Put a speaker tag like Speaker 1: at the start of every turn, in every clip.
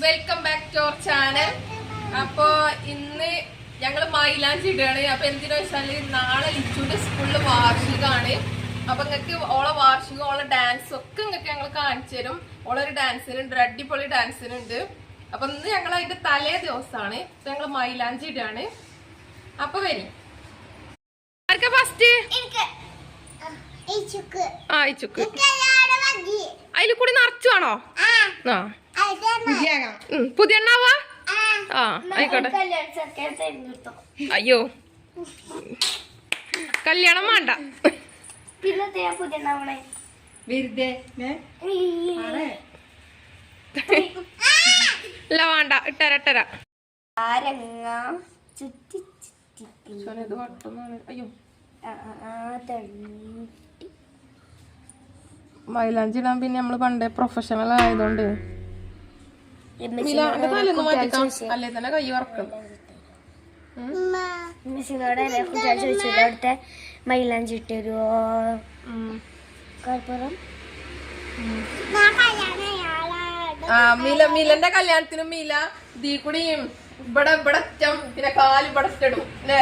Speaker 1: Welcome back to our channel. അപ്പൊ ഇന്ന് ഞങ്ങള് മൈലാഞ്ചി ഇടുകയാണ്. അപ്പൊ എന്തിനാ വെച്ചാല് നാളെ ലിച്ചുന്റെ സ്കൂളില് വാർഷികമാണ്. അപ്പൊ നിങ്ങക്ക് ഓളെ വാർഷികം ഓളെ ഡാൻസ് ഒക്കെ നിങ്ങക്ക് ഞങ്ങൾ കാണിച്ചു തരും. ഓളൊരു ഡാൻസിനുണ്ട്, അടിപൊളി ഡാൻസിനുണ്ട്. അപ്പൊ ഇന്ന് ഞങ്ങൾ അതിന്റെ തലേ ദിവസമാണ്. ഞങ്ങള് മൈലാഞ്ചി ഇടുകയാണ്. അപ്പൊ വരി ആർക്കാ ഫസ്റ്റ്? അതിൽ കൂടി നിറച്ചുവാണോ? പുതിയ എണ്ണാവാ? ആ ആയിക്കോട്ടെ. അയ്യോ കല്യാണം വേണ്ട. ഇല്ല വേണ്ട, ഇട്ടര. അയ്യോ മൈലാഞ്ചി ഇടാൻ പിന്നെ നമ്മള് പണ്ടേ പ്രൊഫഷണൽ ആയതുകൊണ്ട് അല്ലേ തന്നെ കൈ വറക്കണം.
Speaker 2: അവിടുത്തെ മൈലാഞ്ചി ഇട്ടരുവോ?
Speaker 1: മിലന്റെ കല്യാണത്തിനും മില ദീ കൂടി ഇവിടെ ഇവിടെ പിന്നെ കാല് ഇവിടെ ഇടും അല്ലേ?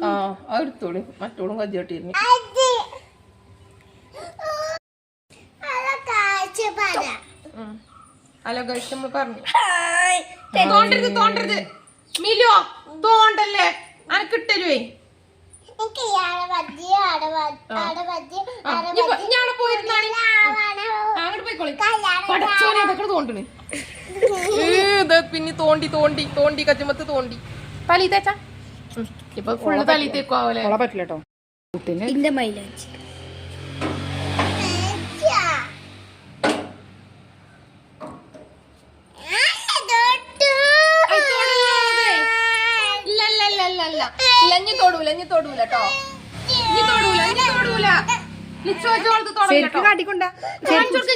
Speaker 1: ആ എടുത്തോളി, മറ്റോളും കജ്ജട്ടിരുന്നു. ഹലോ ഗൈസ്, നമ്മൾ പറഞ്ഞു തോണ്ടരുത് മിലോ, തോണ്ടല്ലേ അനക്കിട്ടരുവേ. ഞാൻ പോയിരുന്നാണ് അങ്ങോട്ട് പോയിക്കോളി. പടച്ചോനെ അതൊക്കെ തോണ്ടണ്. പിന്നെ തോണ്ടി കച്ചുമത്ത് തോണ്ടി തലി തേച്ചാ ഇപ്പൊ ഫുള്ള് തലി തേക്കുവാവല്ലേ?
Speaker 3: പറ്റില്ല കേട്ടോ.
Speaker 2: എന്റെ മൈലാഞ്ചി
Speaker 1: തൊടൂല കേട്ടോ.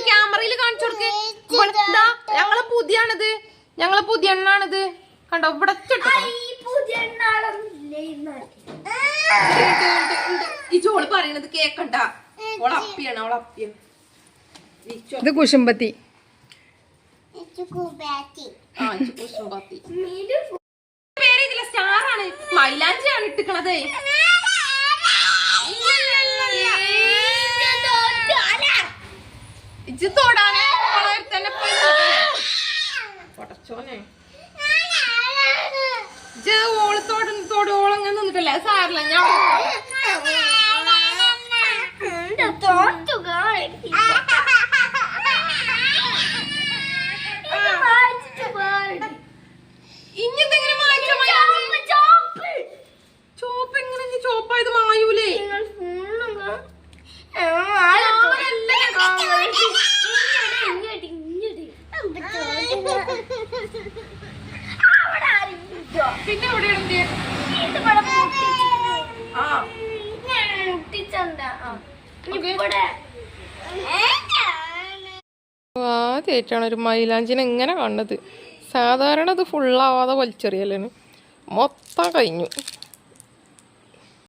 Speaker 1: ക്യാമറയിൽ കാണിച്ചു കൊടുക്ക്. ഞങ്ങളെ പുതിയാണിത്, ഞങ്ങളെ പുതിയ എണ്ണാണിത്. കണ്ടോ ഇവിടെ ഈ ചോള് പറയണത് കേക്കണ്ട. ഓളപ്പിയാണ്, ഓളപ്പിയാണ്.
Speaker 3: ഇത് കുശുമ്പത്തി.
Speaker 1: പേരിതില്ല, സ്റ്റാറാണ്. മൈലാഞ്ചിയാണ് ഇട്ടിക്കണത്. ഇജ്ജ് തൊടാനെ തന്നെ പൊടച്ചോനെ. ഇജ്ജ് ഓളങ്ങനെ നിന്നിട്ടല്ലേ? സാറില്ല, ഞാൻ ഇഞ്ഞെന്തെങ്കിലും ചോപ്പ് എങ്ങനെ ചോപ്പായത് മായൂലേ? പിന്നെ എവിടെ ആദ്യമായിട്ടാണ് ഒരു മൈലാഞ്ചിനെ എങ്ങനെ കണ്ടത്. സാധാരണ അത് ഫുള്ളാവാതെ വലിച്ചെറിയലാണ്. മൊത്തം കഴിഞ്ഞു.